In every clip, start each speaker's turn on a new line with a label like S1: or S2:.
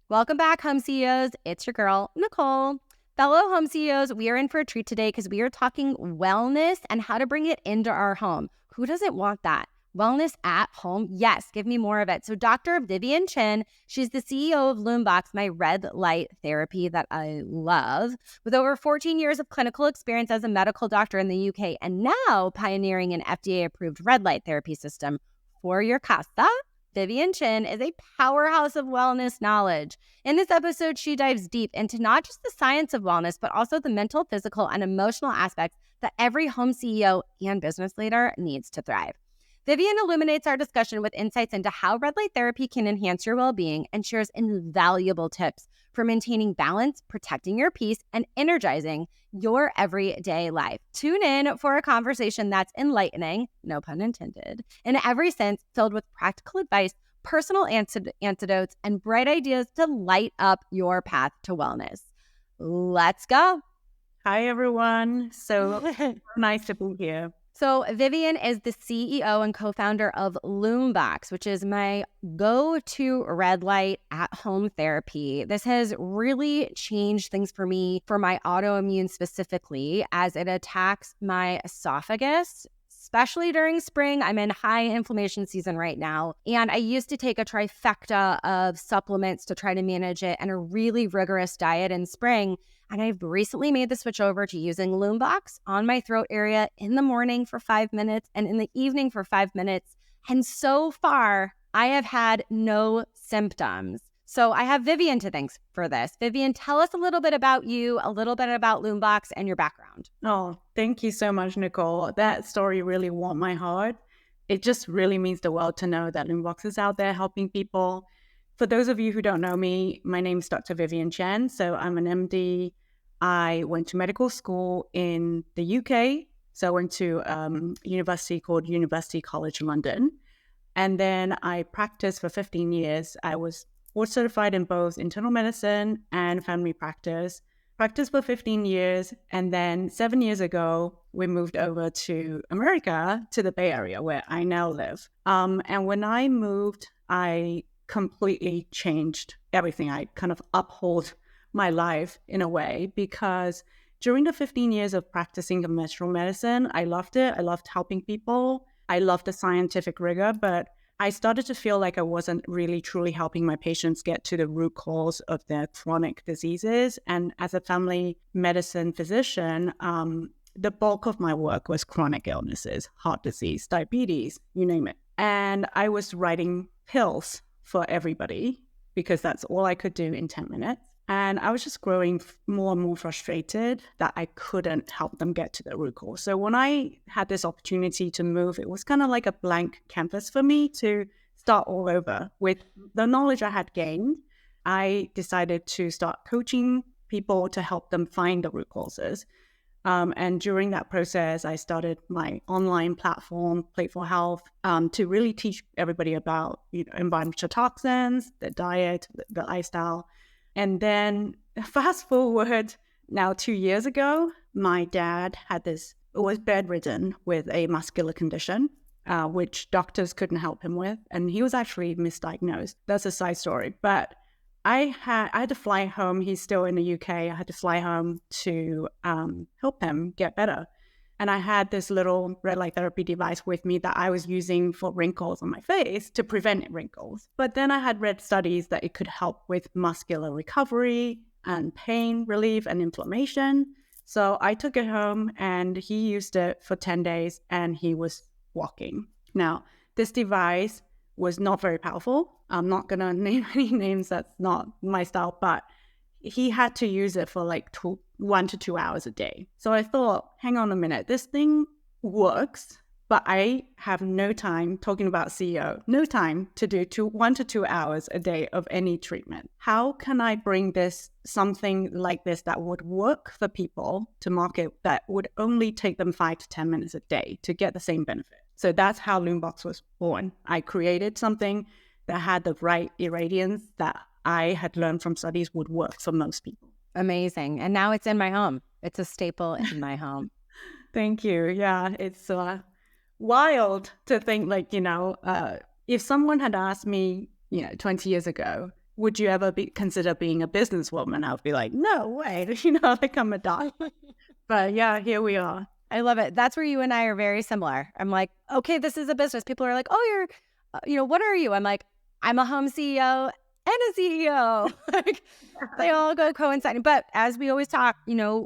S1: Welcome back, home CEOs. It's your girl, Nicole. Fellow home CEOs, we are in for a treat today because we are talking wellness and how to bring it into our home. Who doesn't want that? Wellness at home? Yes, give me more of it. So Dr. Vivian Chen, she's the CEO of Lumebox, my red light therapy that I love. With over 14 years of clinical experience as a medical doctor in the UK and now pioneering an FDA-approved red light therapy system for your casa, Vivian Chen is a powerhouse of wellness knowledge. In this episode, she dives deep into not just the science of wellness, but also the mental, physical, and emotional aspects that every home CEO and business leader needs to thrive. Vivian illuminates our discussion with insights into how red light therapy can enhance your well-being and shares invaluable tips for maintaining balance, protecting your peace, and energizing your everyday life. Tune in for a conversation that's enlightening, no pun intended, in every sense, filled with practical advice, personal antidotes, and bright ideas to light up your path to wellness. Let's go.
S2: Hi, everyone. So nice to be here.
S1: So Vivian is the CEO and co-founder of Lumebox, which is my go-to red light at-home therapy. This has really changed things for me, for my autoimmune specifically, as it attacks my esophagus. Especially during spring. I'm in high inflammation season right now. And I used to take a trifecta of supplements to try to manage it and a really rigorous diet in spring. And I've recently made the switch over to using Lumebox on my throat area in the morning for 5 minutes and in the evening for 5 minutes. And so far, I have had no symptoms. So I have Vivian to thank for this. Vivian, tell us a little bit about you, a little bit about Lumebox and your background.
S2: Oh, thank you so much, Nicole. That story really warmed my heart. It just really means the world to know that Lumebox is out there helping people. For those of you who don't know me, my name is Dr. Vivian Chen. So I'm an MD. I went to medical school in the UK. So I went to a university called University College London. And then I practiced for 15 years. I was board certified in both internal medicine and family practice. Practiced for 15 years. And then 7 years ago, we moved over to America, to the Bay Area, where I now live. And when I moved, I completely changed everything. I kind of uphold my life in a way, because during the 15 years of practicing conventional medicine, I loved it. I loved helping people. I loved the scientific rigor, but I started to feel like I wasn't really truly helping my patients get to the root cause of their chronic diseases. And as a family medicine physician, the bulk of my work was chronic illnesses, heart disease, diabetes, you name it. And I was writing pills for everybody because that's all I could do in 10 minutes. And I was just growing more and more frustrated that I couldn't help them get to the root cause. So when I had this opportunity to move, it was kind of like a blank canvas for me to start all over. With the knowledge I had gained, I decided to start coaching people to help them find the root causes. And during that process, I started my online platform, Playful Health, to really teach everybody about environmental toxins, the diet, the lifestyle. And then fast forward now 2 years ago, my dad was bedridden with a muscular condition, which doctors couldn't help him with. And he was actually misdiagnosed. That's a side story. But I had to fly home. He's still in the UK. I had to fly home to help him get better. And I had this little red light therapy device with me that I was using for wrinkles on my face to prevent wrinkles. But then I had read studies that it could help with muscular recovery and pain relief and inflammation. So I took it home and he used it for 10 days and he was walking. Now, this device was not very powerful. I'm not going to name any names. That's not my style, but he had to use it for like 1 to 2 hours a day. So I thought, hang on a minute, this thing works, but I have no time, talking about CEO, no time to do 1 to 2 hours a day of any treatment. How can I bring something like this that would work for people to market, that would only take them 5 to 10 minutes a day to get the same benefit? So that's how Lumebox was born. I created something that had the right irradiance that I had learned from studies would work for most people.
S1: Amazing. And now it's in my home. It's a staple in my home.
S2: Thank you. Yeah, it's wild to think like, if someone had asked me, 20 years ago, would you ever consider being a businesswoman? I would be like, no way, like I'm a dog. But yeah, here we are.
S1: I love it. That's where you and I are very similar. I'm like, okay, this is a business. People are like, oh, you're, what are you? I'm like, I'm a home CEO and a CEO. Like, they all go coinciding. But as we always talk,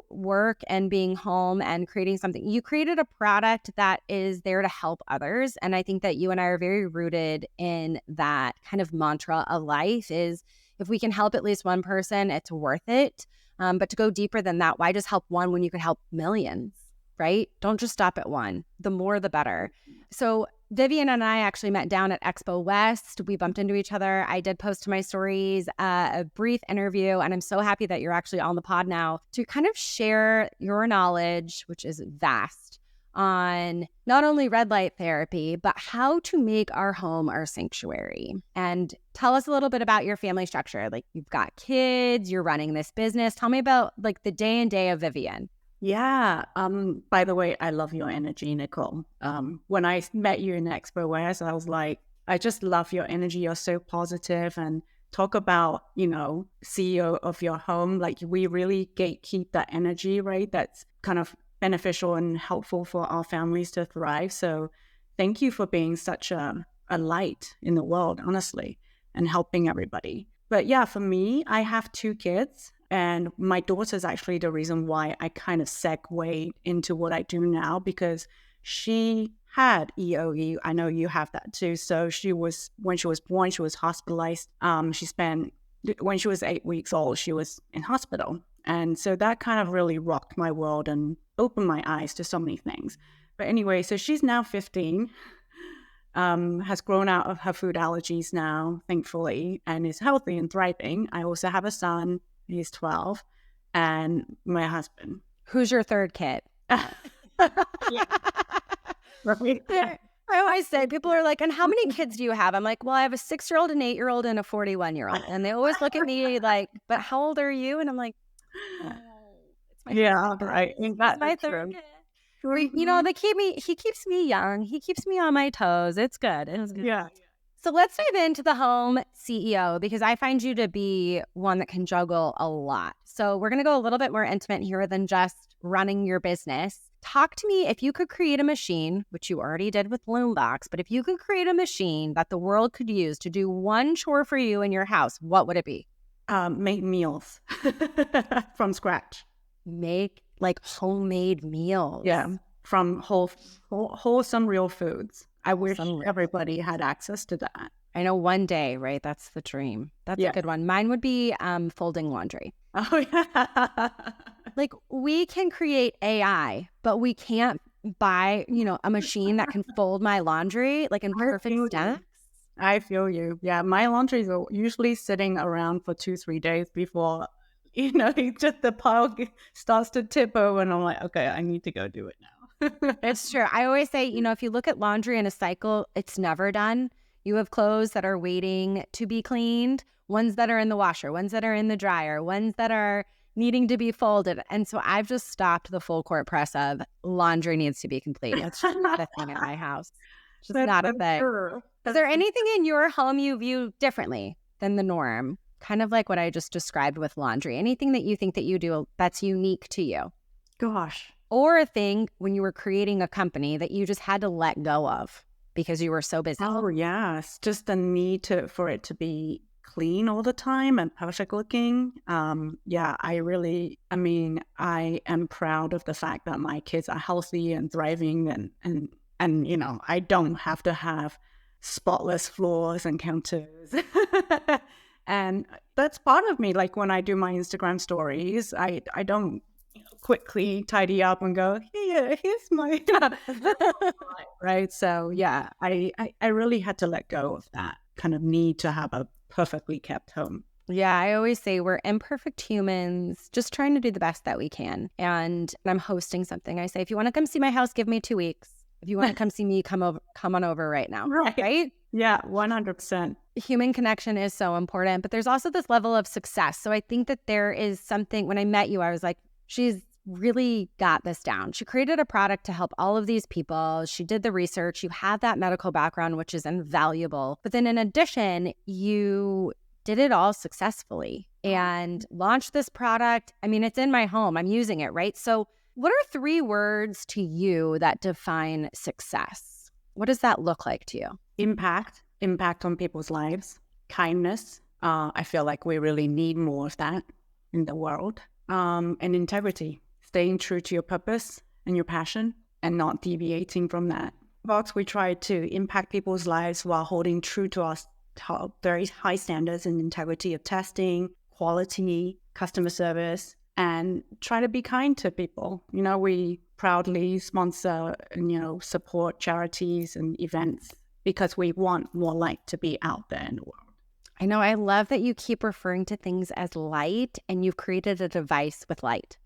S1: work and being home and creating something, you created a product that is there to help others. And I think that you and I are very rooted in that kind of mantra of life is if we can help at least one person, it's worth it. But to go deeper than that, why just help one when you could help millions, right? Don't just stop at one. The more, the better. So Vivian and I actually met down at Expo West. We bumped into each other. I did post to my stories a brief interview, and I'm so happy that you're actually on the pod now to kind of share your knowledge, which is vast, on not only red light therapy, but how to make our home our sanctuary. And tell us a little bit about your family structure. Like, you've got kids, you're running this business. Tell me about like the day and day of Vivian.
S2: Yeah. By the way, I love your energy, Nicole. When I met you in Expo West, I was like, I just love your energy. You're so positive and talk about, CEO of your home. Like, we really gatekeep that energy, right? That's kind of beneficial and helpful for our families to thrive. So thank you for being such a light in the world, honestly, and helping everybody. But yeah, for me, I have 2 kids. And my daughter's actually the reason why I kind of segued into what I do now, because she had EOE. I know you have that too. So when she was born, she was hospitalized. When she was 8 weeks old, she was in hospital. And so that kind of really rocked my world and opened my eyes to so many things. But anyway, so she's now 15, has grown out of her food allergies now, thankfully, and is healthy and thriving. I also have a son. He's 12, and my husband.
S1: Who's your third kid?
S2: Yeah.
S1: I always say, people are like, and how many kids do you have? I'm like, well, I have a 6-year-old, an 8-year-old, and a 41-year-old. And they always look at me like, but how old are you? And I'm like, it's my
S2: right.
S1: It's my third kid. He keeps me young. He keeps me on my toes. It's good. It's good.
S2: Yeah.
S1: So let's dive into the home CEO, because I find you to be one that can juggle a lot. So we're going to go a little bit more intimate here than just running your business. Talk to me, if you could create a machine, which you already did with Lumebox, but if you could create a machine that the world could use to do one chore for you in your house, what would it be?
S2: Make meals from scratch.
S1: Make like homemade meals.
S2: Yeah, from wholesome real foods. I wish everybody had access to that.
S1: I know, one day, right? That's the dream. That's a good one. Mine would be folding laundry.
S2: Oh, yeah.
S1: Like, we can create AI, but we can't buy, a machine that can fold my laundry like in perfect steps.
S2: I feel you. Yeah, my laundries are usually sitting around for 2-3 days before, just the pile starts to tip over, and I'm like, okay, I need to go do it now.
S1: It's true. I always say, if you look at laundry in a cycle, it's never done. You have clothes that are waiting to be cleaned, ones that are in the washer, ones that are in the dryer, ones that are needing to be folded. And so I've just stopped the full court press of laundry needs to be complete. It's just not a thing in my house. It's just not a thing.
S2: Sure.
S1: Is there anything in your home you view differently than the norm? Kind of like what I just described with laundry. Anything that you think that you do that's unique to you?
S2: Gosh.
S1: Or a thing when you were creating a company that you just had to let go of because you were so busy?
S2: Oh, yes. Just the need for it to be clean all the time and perfect looking. Yeah, I am proud of the fact that my kids are healthy and thriving and I don't have to have spotless floors and counters. And that's part of me. Like, when I do my Instagram stories, I don't quickly tidy up and go, here's my right. So yeah, I really had to let go of that kind of need to have a perfectly kept home.
S1: Yeah, I always say we're imperfect humans just trying to do the best that we can. And I'm hosting something. I say, if you want to come see my house, give me 2 weeks. If you want to come see me, come on over right now. Right?
S2: Yeah, 100%.
S1: Human connection is so important, but there's also this level of success. So I think that there is something, when I met you, I was like, she's really got this down. She created a product to help all of these people. She did the research. You have that medical background, which is invaluable. But then in addition, you did it all successfully and launched this product. I mean, it's in my home. I'm using it, right? So what are 3 words to you that define success? What does that look like to you?
S2: Impact on people's lives, kindness. I feel like we really need more of that in the world. And integrity, staying true to your purpose and your passion and not deviating from that. Vox, we try to impact people's lives while holding true to our very high standards and integrity of testing, quality, customer service, and try to be kind to people. You know, we proudly sponsor and, support charities and events because we want more light to be out there in the world.
S1: I know. I love that you keep referring to things as light, and you've created a device with light.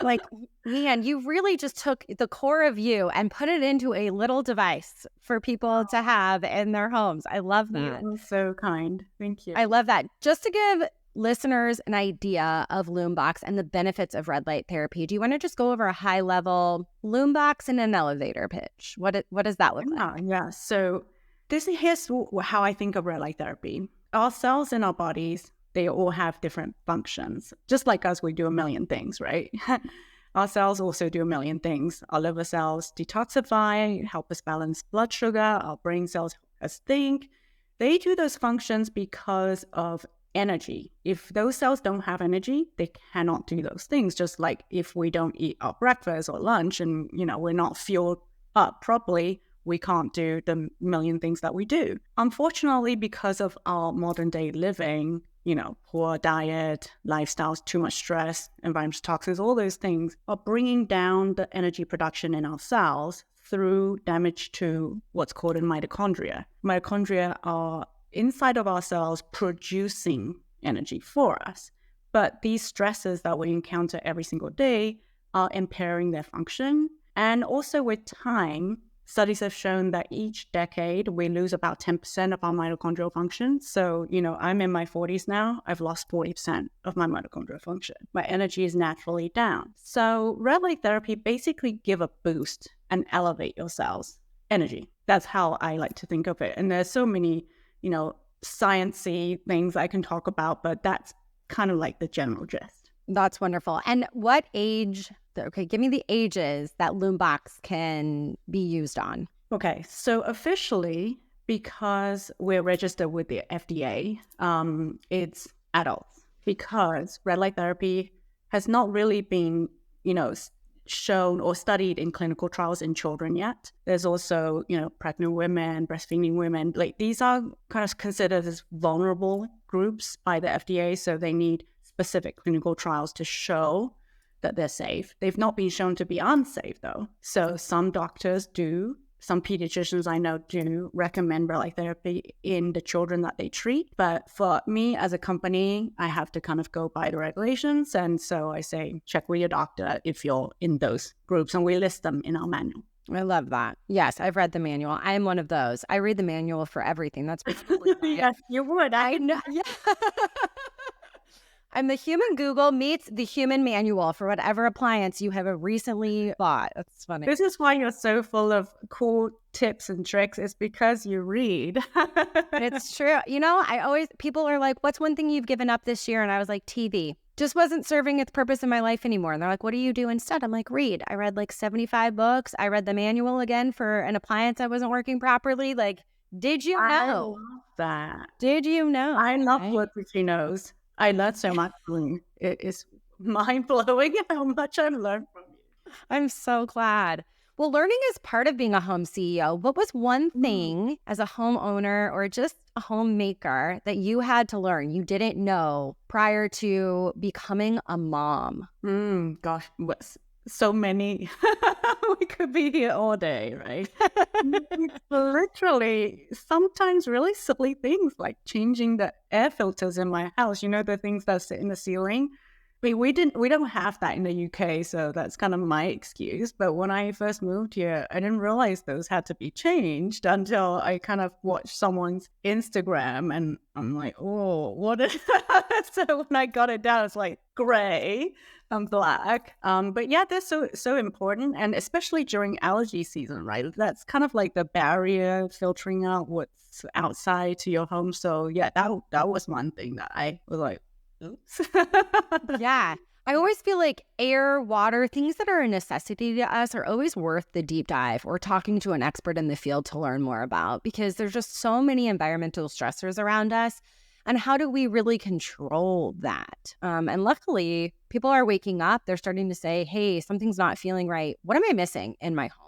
S1: Like, man, you really just took the core of you and put it into a little device for people to have in their homes. I love that.
S2: You're so kind. Thank you.
S1: I love that. Just to give listeners an idea of Lumebox and the benefits of red light therapy, do you want to just go over a high level Lumebox in an elevator pitch? What does that look like?
S2: Yeah. So here's how I think of red light therapy. Our cells in our bodies, they all have different functions. Just like us, we do a million things, right? Our cells also do a million things. Our liver cells detoxify, help us balance blood sugar. Our brain cells help us think. They do those functions because of energy. If those cells don't have energy, they cannot do those things. Just like if we don't eat our breakfast or lunch and, we're not fueled up properly, we can't do the million things that we do. Unfortunately, because of our modern day living, poor diet, lifestyles, too much stress, environmental toxins, all those things are bringing down the energy production in our cells through damage to what's called mitochondria. Mitochondria are inside of our cells producing energy for us. But these stresses that we encounter every single day are impairing their function. And also with time, studies have shown that each decade we lose about 10% of our mitochondrial function. So, I'm in my 40s now. I've lost 40% of my mitochondrial function. My energy is naturally down. So red light therapy basically give a boost and elevate your cells' energy. That's how I like to think of it. And there's so many, science-y things I can talk about, but that's kind of like the general gist.
S1: That's wonderful. And what age, give me the ages that Lumebox can be used on.
S2: Okay, so officially, because we're registered with the FDA, it's adults. Because red light therapy has not really been, shown or studied in clinical trials in children yet. There's also, pregnant women, breastfeeding women. Like these are kind of considered as vulnerable groups by the FDA, so they need specific clinical trials to show that they're safe. They've not been shown to be unsafe though. So some doctors do, some pediatricians I know do recommend red light therapy in the children that they treat. But for me as a company, I have to kind of go by the regulations. And so I say, check with your doctor if you're in those groups, and we list them in our manual.
S1: I love that. Yes, I've read the manual. I'm one of those. I read the manual for everything. That's basically
S2: yes, you would.
S1: I know. Yeah. I'm the human Google meets the human manual for whatever appliance you have recently bought. That's funny.
S2: This is why you're so full of cool tips and tricks. It's because you read.
S1: It's true. People are like, what's one thing you've given up this year? And I was like, TV. Just wasn't serving its purpose in my life anymore. And they're like, what do you do instead? I'm like, read. I read like 75 books. I read the manual again for an appliance that wasn't working properly. Like, did you know?
S2: I love that.
S1: Did you know?
S2: I love what she knows. I learned so much from you. It is mind-blowing how much I've learned from you.
S1: I'm so glad. Well, learning is part of being a home CEO. What was one thing as a homeowner or just a homemaker that you had to learn you didn't know prior to becoming a mom?
S2: Gosh, so many. We could be here all day, right? Literally, sometimes really silly things like changing the air filters in my house. The things that sit in the ceiling. We don't have that in the UK, so that's kind of my excuse. But when I first moved here, I didn't realize those had to be changed until I kind of watched someone's Instagram, and I'm like, oh, what is that? So when I got it down, it's like gray and black. But yeah, they're so important, and especially during allergy season, right? That's kind of like the barrier filtering out what's outside to your home. So yeah, that was one thing that I was like, oops.
S1: Yeah. I always feel like air, water, things that are a necessity to us are always worth the deep dive or talking to an expert in the field to learn more about, because there's just so many environmental stressors around us. And how do we really control that? And luckily, people are waking up. They're starting to say, hey, something's not feeling right. What am I missing in my home?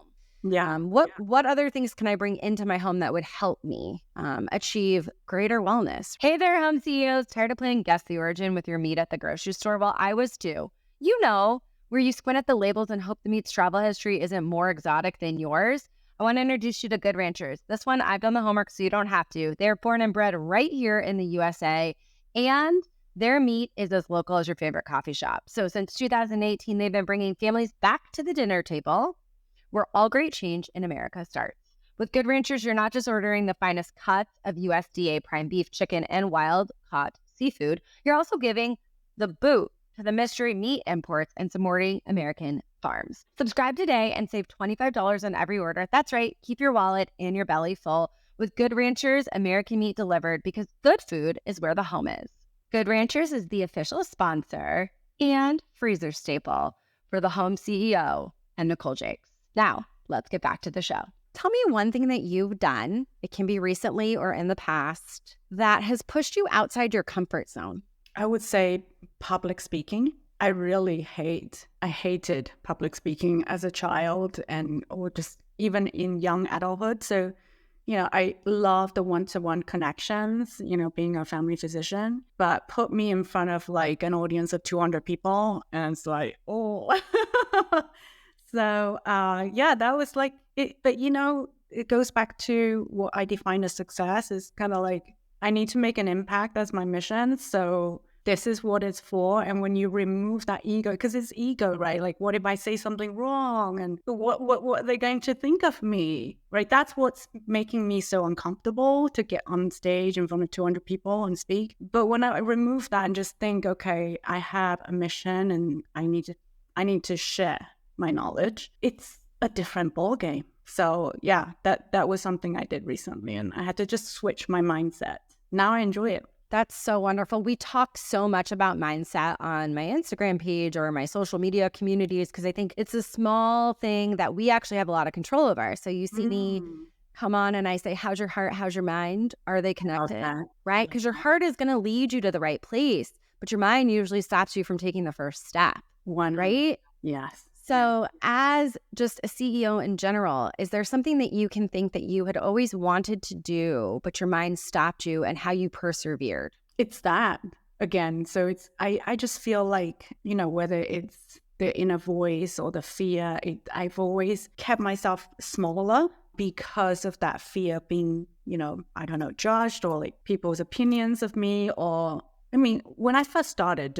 S2: Yeah.
S1: What other things can I bring into my home that would help me achieve greater wellness? Hey there, home CEOs. Tired of playing Guess the Origin with your meat at the grocery store? Well, I was too. You know, where you squint at the labels and hope the meat's travel history isn't more exotic than yours. I want to introduce you to Good Ranchers. This one, I've done the homework, so you don't have to. They're born and bred right here in the USA, and their meat is as local as your favorite coffee shop. So since 2018, they've been bringing families back to the dinner table, where all great change in America starts. With Good Ranchers, you're not just ordering the finest cuts of USDA prime beef, chicken, and wild-caught seafood. You're also giving the boot to the mystery meat imports and supporting American farms. Subscribe today and save $25 on every order. That's right, keep your wallet and your belly full with Good Ranchers American meat delivered, because good food is where the home is. Good Ranchers is the official sponsor and freezer staple for the home CEO and Nicole Jakes. Now, let's get back to the show. Tell me one thing that you've done, it can be recently or in the past, that has pushed you outside your comfort zone.
S2: I would say public speaking. I hated public speaking as a child or just even in young adulthood. So, I love the one-to-one connections, being a family physician, but put me in front of like an audience of 200 people and it's like, oh. So, that was like it. But, it goes back to what I define as success is kind of like, I need to make an impact. That's my mission. So this is what it's for. And when you remove that ego, because it's ego, right? Like, what if I say something wrong? And what are they going to think of me, right? That's what's making me so uncomfortable to get on stage in front of 200 people and speak. But when I remove that and just think, okay, I have a mission and I need to share my knowledge, it's a different ballgame. So yeah, that was something I did recently, and I had to just switch my mindset. Now I enjoy it.
S1: That's so wonderful. We talk so much about mindset on my Instagram page or my social media communities, because I think it's a small thing that we actually have a lot of control over. So you see me come on and I say, how's your heart? How's your mind? Are they connected?
S2: Okay.
S1: Right? Because your heart is going to lead you to the right place, but your mind usually stops you from taking the first step. Right?
S2: Yes.
S1: So as just a CEO in general, is there something that you can think that you had always wanted to do, but your mind stopped you, and how you persevered?
S2: It's that again. So I just feel like, whether it's the inner voice or the fear, I've always kept myself smaller because of that fear of being, I don't know, judged, or like people's opinions of me, or when I first started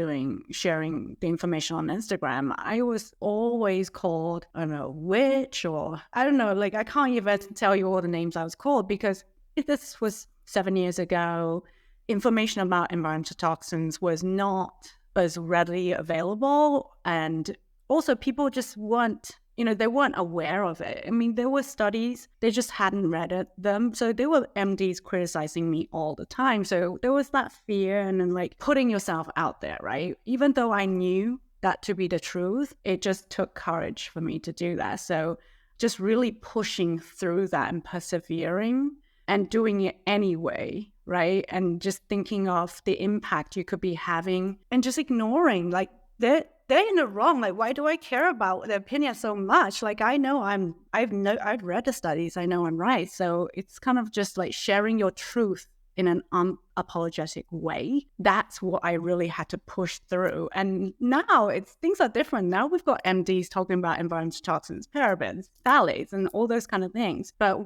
S2: sharing the information on Instagram, I was always called, I don't know, witch, or I don't know, like I can't even tell you all the names I was called, because this was 7 years ago. Information about environmental toxins was not as readily available. And also people just weren't, they weren't aware of it. There were studies, they just hadn't read them. So there were MDs criticizing me all the time. So there was that fear, and then like putting yourself out there, right? Even though I knew that to be the truth, it just took courage for me to do that. So just really pushing through that and persevering and doing it anyway, right? And just thinking of the impact you could be having, and just ignoring, like, they're in the wrong. Like, why do I care about their opinion so much? Like, I know I've read the studies. I know I'm right. So it's kind of just like sharing your truth in an unapologetic way. That's what I really had to push through. And now things are different. Now we've got MDs talking about environmental toxins, parabens, phthalates, and all those kind of things. But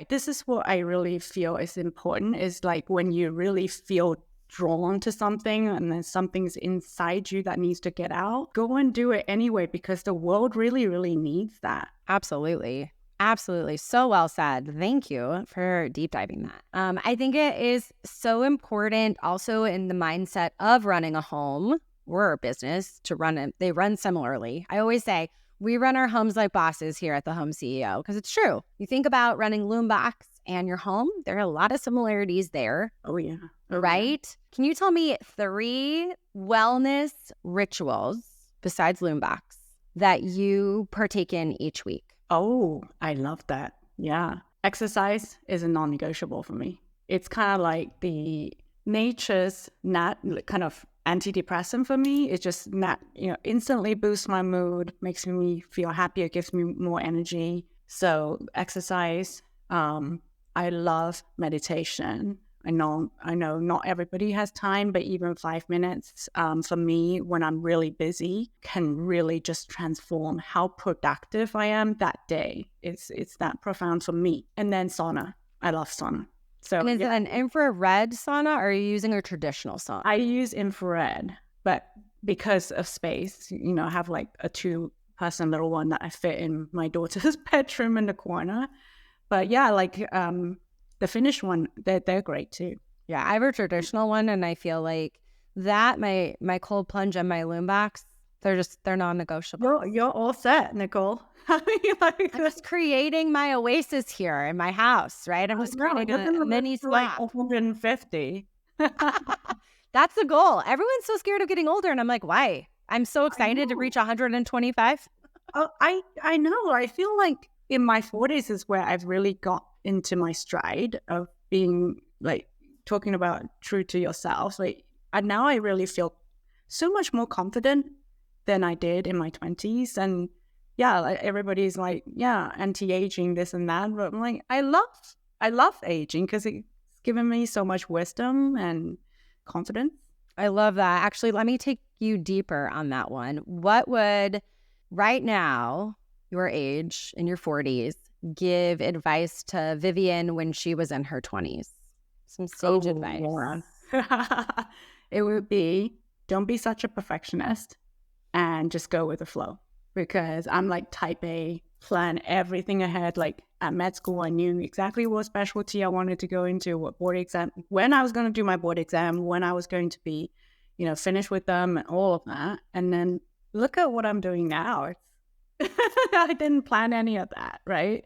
S2: this is what I really feel is important, is like when you really feel drawn to something and then something's inside you that needs to get out, go and do it anyway, because the world really, really needs that.
S1: Absolutely. Absolutely. So well said. Thank you for deep diving that. I think it is so important also in the mindset of running a home or a business to run it. They run similarly. I always say we run our homes like bosses here at the Home CEO, because it's true. You think about running Lumebox and your home, there are a lot of similarities there.
S2: Oh, yeah.
S1: Right? Can you tell me 3 wellness rituals besides Lumebox that you partake in each week?
S2: Oh, I love that. Yeah. Exercise is a non-negotiable for me. It's kind of like the nature's kind of antidepressant for me. It just instantly boosts my mood, makes me feel happier, gives me more energy. So exercise. I love meditation. I know not everybody has time, but even 5 minutes for me when I'm really busy can really just transform how productive I am that day. It's that profound for me. And then sauna. I love sauna. So,
S1: and is it an infrared sauna, or are you using a traditional sauna?
S2: I use infrared, but because of space, I have like a 2-person little one that I fit in my daughter's bedroom in the corner. But yeah, like the Finnish one, they're great too.
S1: Yeah, I have a traditional one, and I feel like that my cold plunge and my Lumebox, they're non-negotiable.
S2: You're all set, Nicole. I mean,
S1: I'm just creating my oasis here in my house, right? I'm just creating a mini spa.
S2: Like 150.
S1: That's the goal. Everyone's so scared of getting older, and I'm like, why? I'm so excited to reach 125.
S2: Oh, I know. I feel like in my 40s is where I've really got into my stride of being like talking about true to yourself. Like, and now I really feel so much more confident than I did in my 20s. And yeah, like everybody's like, yeah, anti-aging, this and that. But I'm like, I love aging because it's given me so much wisdom and confidence.
S1: I love that. Actually, let me take you deeper on that one. What would right now, your age in your 40s, give advice to Vivian when she was in her 20s? Some sage advice.
S2: Yeah. It would be, don't be such a perfectionist and just go with the flow. Because I'm like type A, plan everything ahead. Like at med school, I knew exactly what specialty I wanted to go into, what board exam, when I was going to do my board exam, when I was going to be, finished with them and all of that. And then look at what I'm doing now. I didn't plan any of that, right?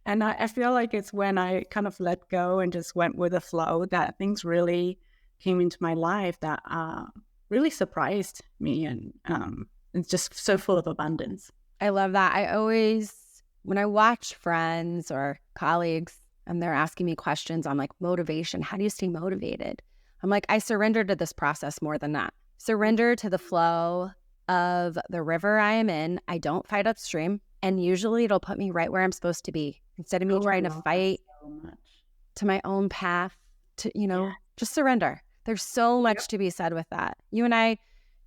S2: And I feel like it's when I kind of let go and just went with the flow that things really came into my life that really surprised me. And it's just so full of abundance.
S1: I love that. I always, when I watch friends or colleagues and they're asking me questions on like motivation, how do you stay motivated? I'm like, I surrender to this process more than that. Surrender to the flow of the river I am in. I don't fight upstream. And usually it'll put me right where I'm supposed to be. Instead of me trying to fight to my own path, to, just surrender. There's so much to be said with that. You and I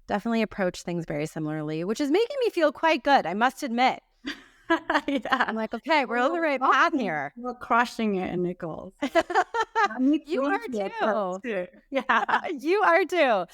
S1: definitely approach things very similarly, which is making me feel quite good, I must admit.
S2: Yeah.
S1: I'm like, okay, we're on the right path here.
S2: We're crushing it, Nicole.
S1: You are too.
S2: Yeah.
S1: You are too.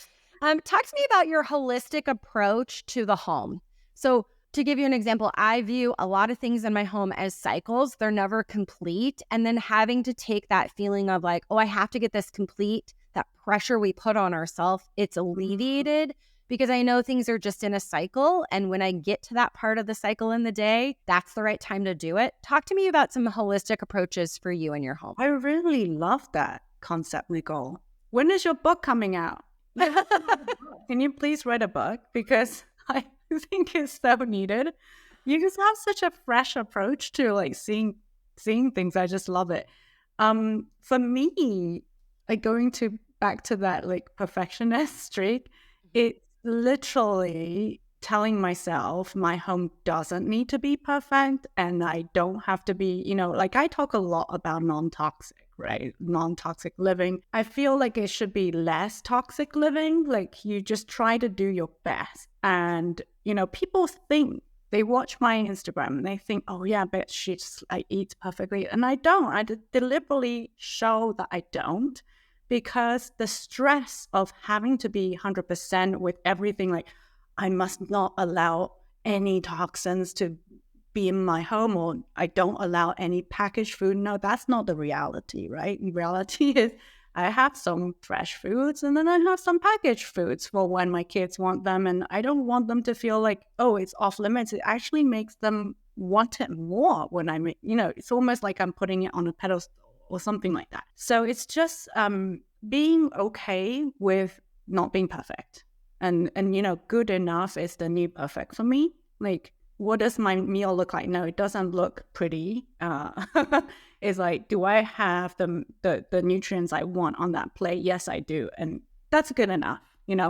S1: Talk to me about your holistic approach to the home. So to give you an example, I view a lot of things in my home as cycles. They're never complete. And then having to take that feeling of like, oh, I have to get this complete, that pressure we put on ourselves, it's alleviated because I know things are just in a cycle. And when I get to that part of the cycle in the day, that's the right time to do it. Talk to me about some holistic approaches for you and your home.
S2: I really love that concept, Nicole. When is your book coming out? Can you please write a book? Because I think it's so needed. You just have such a fresh approach to like seeing things. I just love it. For me, like going back to that like perfectionist streak, it's literally telling myself my home doesn't need to be perfect and I don't have to be, like I talk a lot about non-toxic, right? Non-toxic living. I feel like it should be less toxic living. Like you just try to do your best. And, people think, they watch my Instagram and they think, oh yeah, but she just eats perfectly. And I don't. I deliberately show that I don't because the stress of having to be 100% with everything, like I must not allow any toxins to be in my home, or I don't allow any packaged food. No, that's not the reality, right? The reality is I have some fresh foods and then I have some packaged foods for when my kids want them. And I don't want them to feel like, oh, it's off limits. It actually makes them want it more when I make, it's almost like I'm putting it on a pedestal or something like that. So it's just being okay with not being perfect. And good enough is the new perfect for me. Like, what does my meal look like? No, it doesn't look pretty. It's like, do I have the nutrients I want on that plate? Yes, I do. And that's good enough,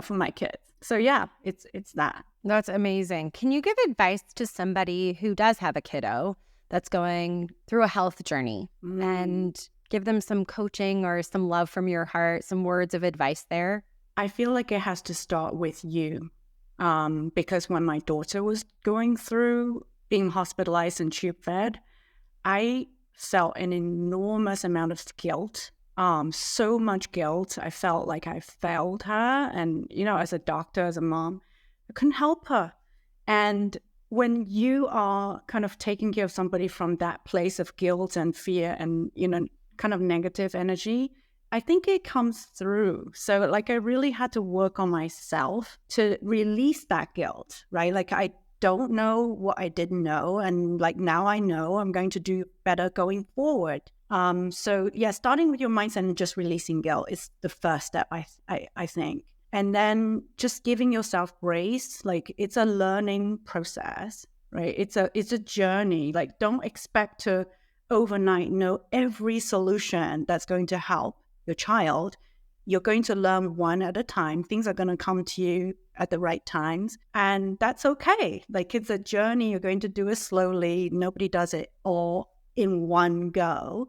S2: for my kids. So yeah, it's that.
S1: That's amazing. Can you give advice to somebody who does have a kiddo that's going through a health journey and give them some coaching or some love from your heart, some words of advice there?
S2: I feel like it has to start with you. Because when my daughter was going through being hospitalized and tube fed, I felt an enormous amount of guilt, so much guilt. I felt like I failed her. And, as a doctor, as a mom, I couldn't help her. And when you are kind of taking care of somebody from that place of guilt and fear and, kind of negative energy, I think it comes through. So like I really had to work on myself to release that guilt, right? Like I don't know what I didn't know. And like now I know I'm going to do better going forward. So yeah, starting with your mindset and just releasing guilt is the first step, I think. And then just giving yourself grace, like it's a learning process, right? It's a journey. Like don't expect to overnight know every solution that's going to help your child. You're going to learn one at a time. Things are going to come to you at the right times. And that's okay. Like it's a journey. You're going to do it slowly. Nobody does it all in one go.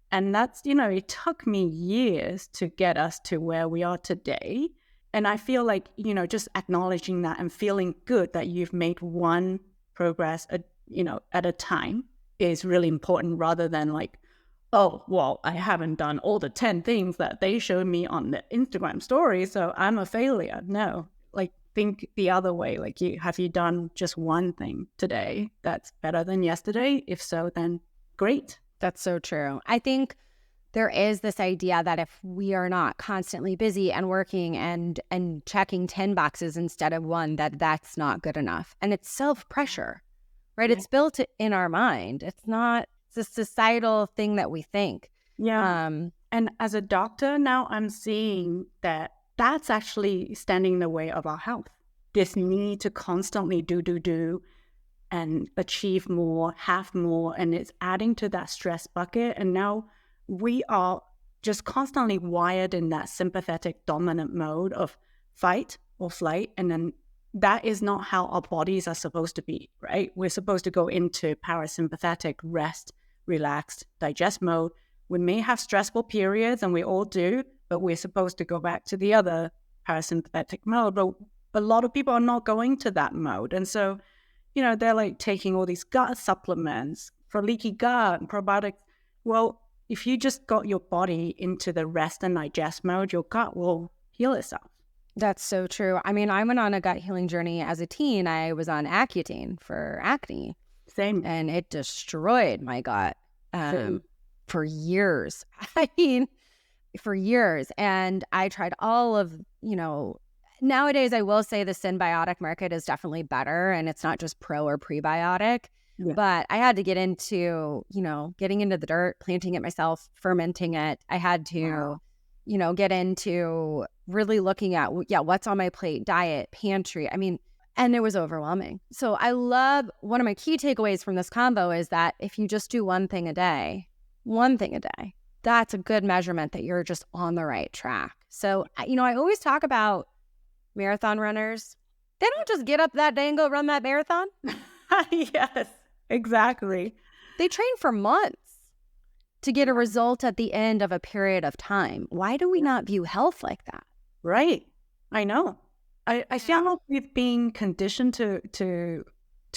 S2: And that's, it took me years to get us to where we are today. And I feel like, just acknowledging that and feeling good that you've made one progress, at a time is really important, rather than like, oh, well, I haven't done all the 10 things that they showed me on the Instagram story, so I'm a failure. No, like think the other way. Like have you done just one thing today that's better than yesterday? If so, then great.
S1: That's so true. I think there is this idea that if we are not constantly busy and working and checking 10 boxes instead of one, that's not good enough. And it's self-pressure, right? Yeah. It's built in our mind. It's a societal thing that we think.
S2: Yeah. And as a doctor, now I'm seeing that that's actually standing in the way of our health. This need to constantly do and achieve more, have more, and it's adding to that stress bucket. And now we are just constantly wired in that sympathetic dominant mode of fight or flight. And then that is not how our bodies are supposed to be, right? We're supposed to go into parasympathetic rest, relaxed, digest mode. We may have stressful periods, and we all do, but we're supposed to go back to the other parasympathetic mode. But a lot of people are not going to that mode. And so, they're like taking all these gut supplements for leaky gut and probiotics. Well, if you just got your body into the rest and digest mode, your gut will heal itself.
S1: That's so true. I mean, I went on a gut healing journey as a teen. I was on Accutane for acne.
S2: Same.
S1: And it destroyed my gut for years. I mean, for years. And I tried all of, nowadays I will say the symbiotic market is definitely better, and it's not just pro or prebiotic. Yeah. But I had to get into, getting into the dirt, planting it myself, fermenting it. I had to, get into really looking at, what's on my plate, diet, pantry. I mean, and it was overwhelming. So I love, one of my key takeaways from this combo is that if you just do one thing a day, that's a good measurement that you're just on the right track. So, I always talk about marathon runners. They don't just get up that day and go run that marathon.
S2: Yes, exactly.
S1: They train for months to get a result at the end of a period of time. Why do we not view health like that?
S2: Right. I know. I feel like we've been conditioned to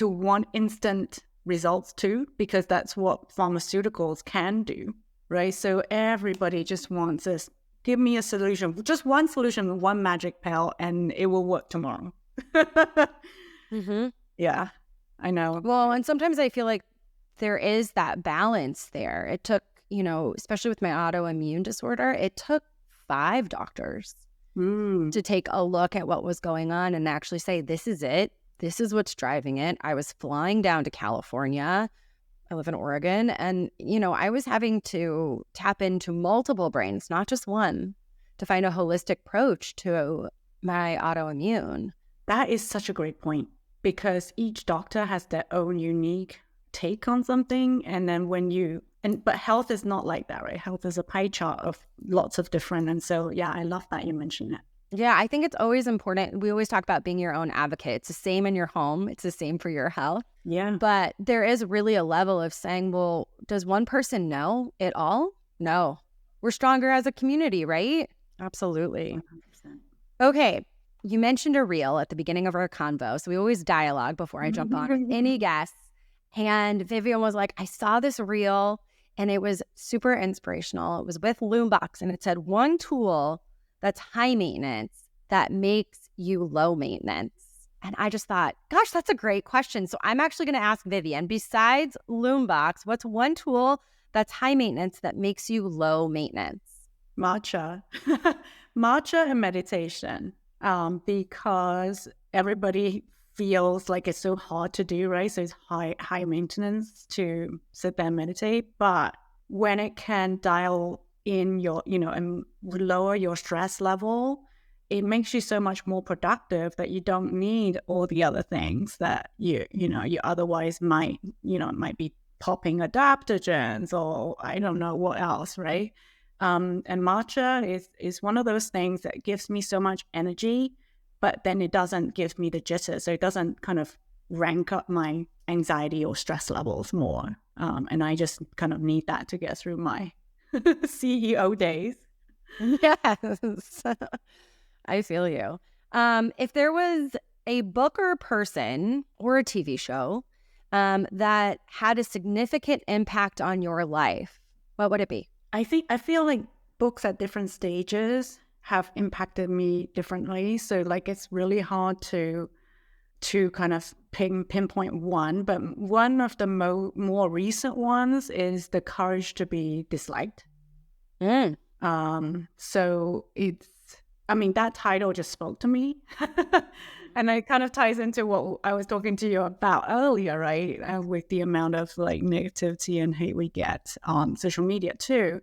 S2: want instant results too, because that's what pharmaceuticals can do, right? So everybody just wants this give me a solution, just one solution, one magic pill, and it will work tomorrow.
S1: Mm-hmm.
S2: Yeah, I know.
S1: Well, and sometimes I feel like there is that balance there. It took, especially with my autoimmune disorder, it took 5 doctors to take a look at what was going on and actually say, this is it. This is what's driving it. I was flying down to California. I live in Oregon. And, I was having to tap into multiple brains, not just one, to find a holistic approach to my autoimmune.
S2: That is such a great point, because each doctor has their own unique take on something. And then but health is not like that, right? Health is a pie chart of lots of different. And so, yeah, I love that you mentioned that.
S1: Yeah, I think it's always important. We always talk about being your own advocate. It's the same in your home. It's the same for your health.
S2: Yeah.
S1: But there is really a level of saying, well, does one person know it all? No. We're stronger as a community, right? Absolutely.
S2: 100%.
S1: Okay. You mentioned a reel at the beginning of our convo. So we always dialogue before I jump on with any guests. And Vivian was like, I saw this reel and it was super inspirational. It was with Lumebox and it said one tool that's high maintenance that makes you low maintenance. And I just thought, gosh, that's a great question. So I'm actually going to ask Vivian, besides Lumebox, what's one tool that's high maintenance that makes you low maintenance?
S2: Matcha. Matcha and meditation. Because everybody feels like it's so hard to do, right? So it's high maintenance to sit there and meditate. But when it can dial in your, and lower your stress level, it makes you so much more productive that you don't need all the other things that you otherwise might be popping adaptogens or I don't know what else, right? And matcha is one of those things that gives me so much energy, but then it doesn't give me the jitters. So it doesn't kind of rank up my anxiety or stress levels more. And I just kind of need that to get through my CEO days.
S1: Yes. I feel you. If there was a book or a person or a TV show that had a significant impact on your life, what would it be?
S2: I feel like books at different stages have impacted me differently. So like it's really hard to kind of pinpoint one, but one of the more recent ones is The Courage to Be Disliked. So that title just spoke to me. And it kind of ties into what I was talking to you about earlier, right? With the amount of like negativity and hate we get on social media too.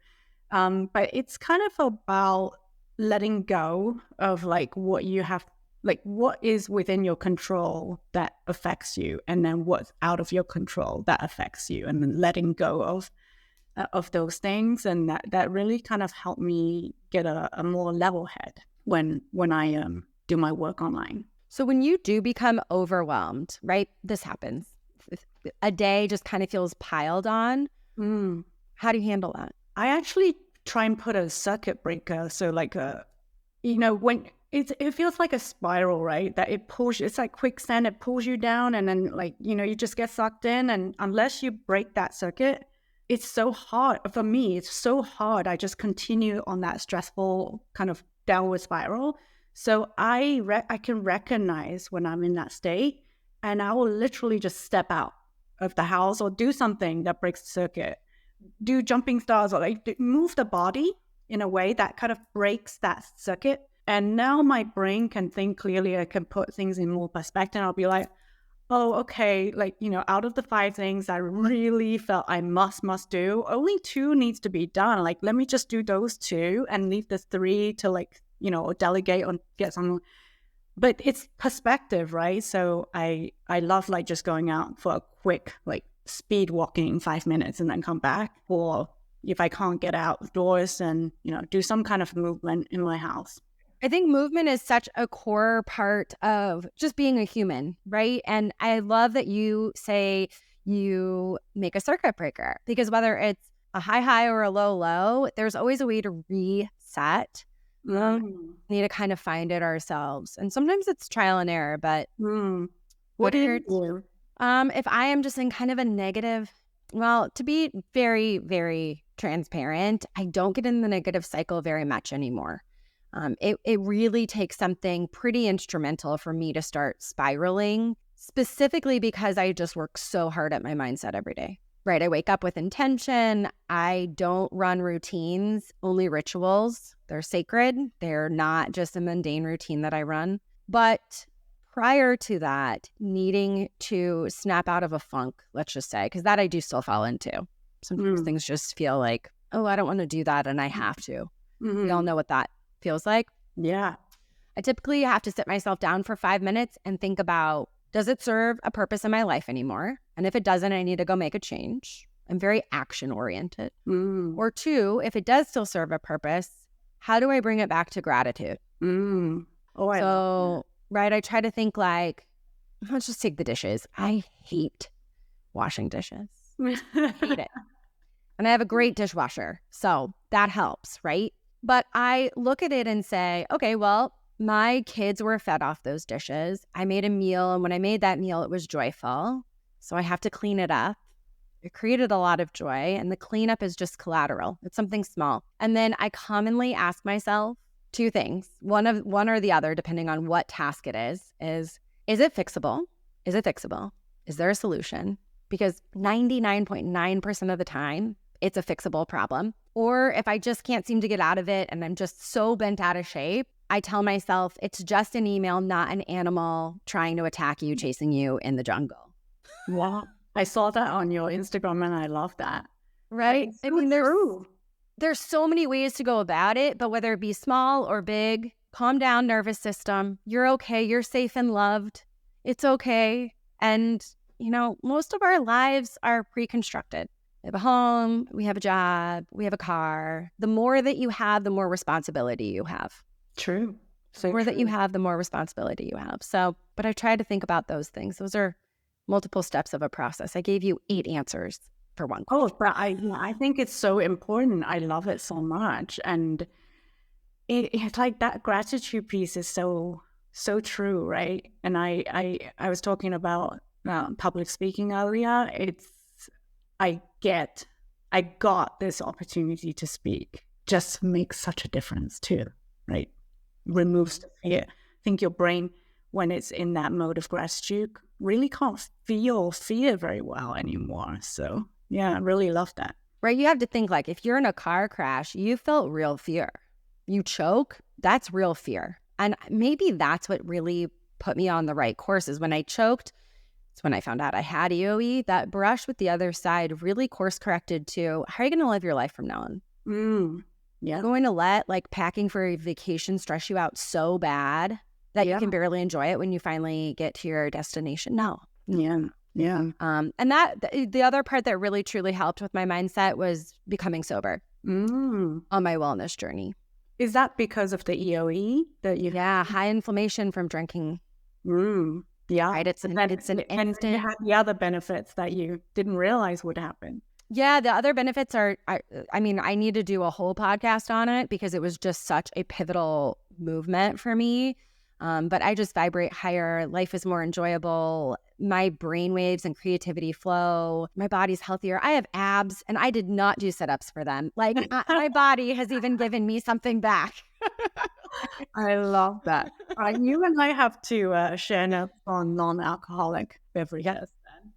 S2: But it's kind of about letting go of like what you have, like what is within your control that affects you, and then what's out of your control that affects you, and then letting go of those things. And that really kind of helped me get a more level head when I do my work online.
S1: So when you do become overwhelmed, right? This happens. A day just kind of feels piled on. How do you handle that?
S2: I actually try and put a circuit breaker. So like when it feels like a spiral, right? That it's like quicksand, it pulls you down, and then like, you just get sucked in. And unless you break that circuit, it's so hard. For me, it's so hard. I just continue on that stressful kind of downward spiral. So I can recognize when I'm in that state, and I will literally just step out of the house or do something that breaks the circuit. Do jumping stars or like move the body in a way that kind of breaks that circuit. And now my brain can think clearly. I can put things in more perspective. I'll be like, oh, okay, like, out of the 5 things I really felt I must do, only 2 needs to be done. Like, let me just do those 2 and leave the 3 to like, delegate or get some. But it's perspective, right? So I love like just going out for a quick like speed walking 5 minutes and then come back. Or if I can't get outdoors and, do some kind of movement in my house.
S1: I think movement is such a core part of just being a human, right? And I love that you say you make a circuit breaker, because whether it's a high or a low, there's always a way to reset. We need to kind of find it ourselves. And sometimes it's trial and error, but
S2: what do you do?
S1: If I am just in kind of a negative, well, to be very, very transparent, I don't get in the negative cycle very much anymore. It really takes something pretty instrumental for me to start spiraling, specifically because I just work so hard at my mindset every day, right? I wake up with intention. I don't run routines, only rituals. They're sacred. They're not just a mundane routine that I run. But prior to that, needing to snap out of a funk, let's just say, because that I do still fall into. Sometimes things just feel like, oh, I don't want to do that, and I have to. We all know what that feels like.
S2: Yeah.
S1: I typically have to sit myself down for 5 minutes and think about, does it serve a purpose in my life anymore? And if it doesn't, I need to go make a change. I'm very action oriented. Or 2, if it does still serve a purpose, how do I bring it back to gratitude?
S2: Oh, I love that.
S1: Right, I try to think like, let's just take the dishes. I hate washing dishes. I hate it. And I have a great dishwasher, so that helps, right? But I look at it and say, okay, well, my kids were fed off those dishes. I made a meal, and when I made that meal, it was joyful. So I have to clean it up. It created a lot of joy, and the cleanup is just collateral. It's something small. And then I commonly ask myself 2 things, one or the other, depending on what task it is it fixable? Is it fixable? Is there a solution? Because 99.9% of the time, it's a fixable problem. Or if I just can't seem to get out of it and I'm just so bent out of shape, I tell myself it's just an email, not an animal trying to attack you, chasing you in the jungle.
S2: Wow. I saw that on your Instagram and I love that.
S1: Right?
S2: It's so
S1: there's so many ways to go about it, but whether it be small or big, calm down, nervous system. You're okay. You're safe and loved. It's okay. And, most of our lives are pre-constructed. We have a home, we have a job, we have a car. The more that you have, the more responsibility you have.
S2: True.
S1: The more that you have, the more responsibility you have. So, but I try to think about those things. Those are multiple steps of a process. I gave you 8 answers for one question.
S2: Oh, but I think it's so important. I love it so much. And it's like that gratitude piece is so true, right? And I was talking about public speaking earlier. I got this opportunity to speak just makes such a difference too, right? Removes the fear. I think your brain, when it's in that mode of gratitude, really can't feel fear very well anymore. So yeah, I really love that.
S1: Right, you have to think like if you're in a car crash, you felt real fear. You choke, that's real fear. And maybe that's what really put me on the right course is when I choked. It's when I found out I had EOE. That brush with the other side really course corrected to how are you going to live your life from now on?
S2: Yeah.
S1: You're going to let packing for a vacation stress you out so bad that you can barely enjoy it when you finally get to your destination? No.
S2: Yeah.
S1: And that the other part that really truly helped with my mindset was becoming sober on my wellness journey.
S2: Is that because of the EOE that you?
S1: Yeah, high inflammation from drinking.
S2: Yeah,
S1: right. It's an instant.
S2: And you had the other benefits that you didn't realize would happen.
S1: Yeah, the other benefits are. I mean, I need to do a whole podcast on it because it was just such a pivotal movement for me. But I just vibrate higher. Life is more enjoyable. My brain waves and creativity flow. My body's healthier. I have abs, and I did not do sit-ups for them. Like my body has even given me something back.
S2: I love that. You and I have to share notes on non-alcoholic beverages.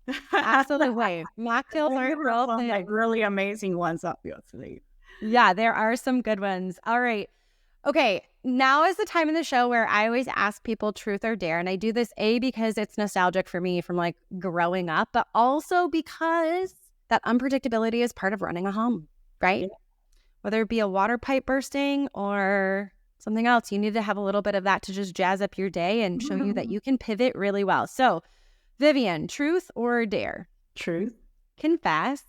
S2: Then.
S1: Absolutely, mocktails are real thing.
S2: Like really amazing ones up your sleeve.
S1: Yeah, there are some good ones. All right. Okay, now is the time in the show where I always ask people truth or dare. And I do this, A, because it's nostalgic for me from like growing up, but also because that unpredictability is part of running a home, right? Yeah. Whether it be a water pipe bursting or something else, you need to have a little bit of that to just jazz up your day and show you that you can pivot really well. So, Vivian, truth or dare?
S2: Truth.
S1: Confess.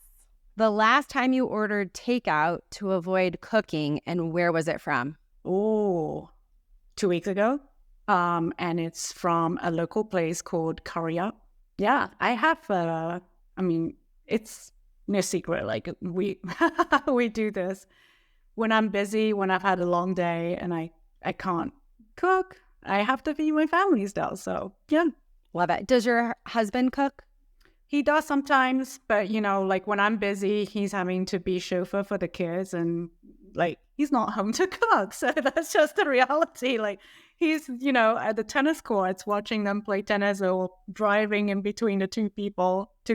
S1: The last time you ordered takeout to avoid cooking, and where was it from?
S2: Oh, 2 weeks ago. And it's from a local place called Curry Up. Yeah, I have, it's no secret. Like we do this when I'm busy, when I've had a long day and I can't cook. I have to feed my family still. So yeah.
S1: Love it. Does your husband cook?
S2: He does sometimes, but like when I'm busy, he's having to be chauffeur for the kids, and like he's not home to cook. So that's just the reality. Like he's, at the tennis courts watching them play tennis or driving in between the two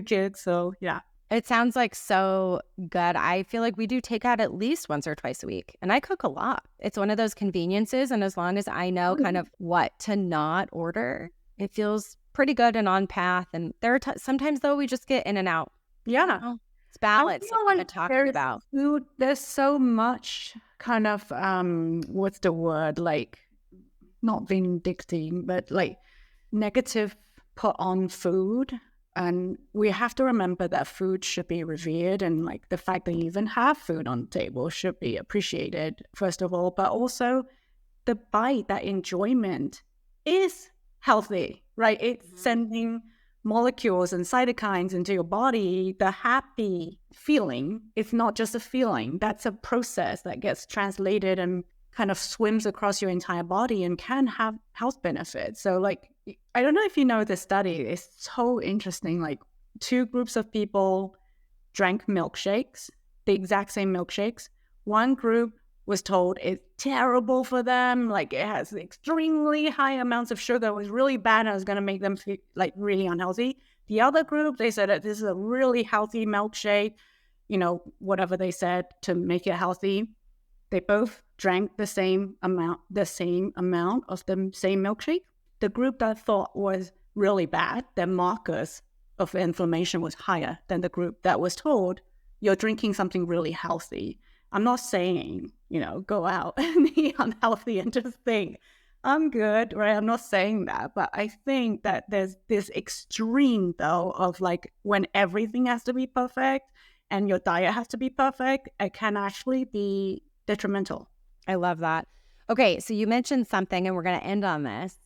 S2: kids. So yeah.
S1: It sounds like so good. I feel like we do takeout at least once or twice a week, and I cook a lot. It's one of those conveniences, and as long as I know kind of what to not order, it feels pretty good and on path. And there are sometimes, though, we just get in and out.
S2: Yeah.
S1: It's balance.
S2: I feel
S1: Like
S2: like
S1: talking about
S2: food, there's so much kind of, what's the word? Like, not vindicting, but like negative put on food. And we have to remember that food should be revered, and like the fact that you even have food on the table should be appreciated, first of all, but also the bite, that enjoyment is healthy, right? It's sending molecules and cytokines into your body. The happy feeling, it's not just a feeling, that's a process that gets translated and kind of swims across your entire body and can have health benefits. So like, I don't know if you know the study, it's so interesting. Like 2 groups of people drank milkshakes, the exact same milkshakes. One group was told it's terrible for them, like it has extremely high amounts of sugar, it was really bad and it was going to make them feel like really unhealthy. The other group, they said that this is a really healthy milkshake, whatever they said to make it healthy. They both drank the same amount of the same milkshake. The group that thought was really bad, their markers of inflammation was higher than the group that was told, you're drinking something really healthy. I'm not saying, go out and eat unhealthy and just think, I'm good, right? I'm not saying that. But I think that there's this extreme, though, of like when everything has to be perfect and your diet has to be perfect, it can actually be detrimental.
S1: I love that. Okay, so you mentioned something, and we're going to end on this,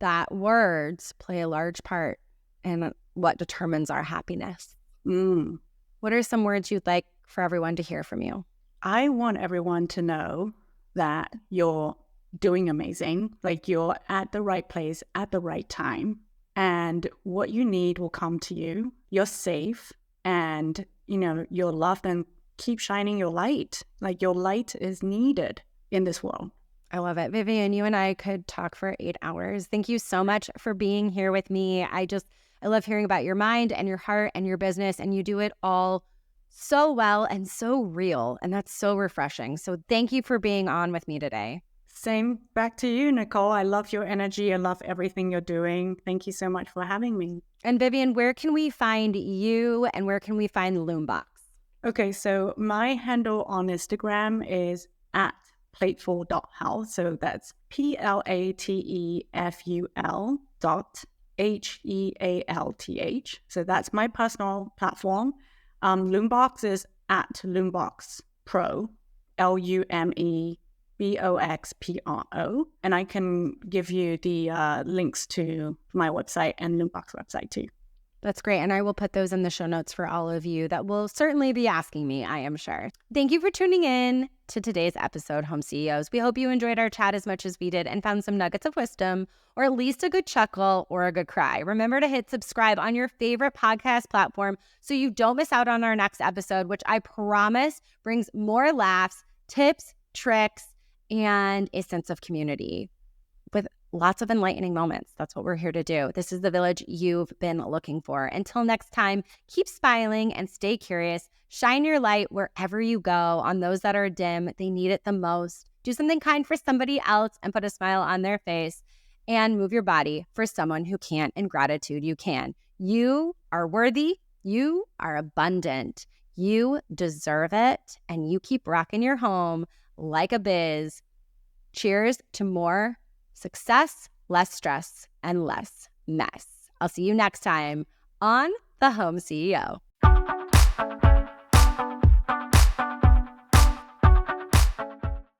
S1: that words play a large part in what determines our happiness. What are some words you'd like for everyone to hear from you?
S2: I want everyone to know that you're doing amazing, like you're at the right place at the right time, and what you need will come to you. You're safe, and you're loved, and keep shining your light. Like your light is needed in this world.
S1: I love it. Vivian, you and I could talk for 8 hours. Thank you so much for being here with me. I love hearing about your mind and your heart and your business, and you do it all so well and so real, and that's so refreshing. So thank you for being on with me today.
S2: Same back to you, Nicole. I love your energy. I love everything you're doing. Thank you so much for having me.
S1: And Vivian, where can we find you and where can we find Lumebox?
S2: Okay, so my handle on Instagram is at plateful.health. So that's plateful.health. So that's my personal platform. Lumebox is at Lumebox Pro, LUMEBOXPRO. And I can give you the links to my website and Lumebox website too.
S1: That's great. And I will put those in the show notes for all of you that will certainly be asking me, I am sure. Thank you for tuning in to today's episode, Home CEOs. We hope you enjoyed our chat as much as we did and found some nuggets of wisdom, or at least a good chuckle or a good cry. Remember to hit subscribe on your favorite podcast platform so you don't miss out on our next episode, which I promise brings more laughs, tips, tricks, and a sense of community with lots of enlightening moments. That's what we're here to do. This is the village you've been looking for. Until next time, keep smiling and stay curious. Shine your light wherever you go on those that are dim. They need it the most. Do something kind for somebody else and put a smile on their face. And move your body for someone who can't. In gratitude, you can. You are worthy. You are abundant. You deserve it. And you keep rocking your home like a biz. Cheers to more success, less stress, and less mess. I'll see you next time on The Home CEO.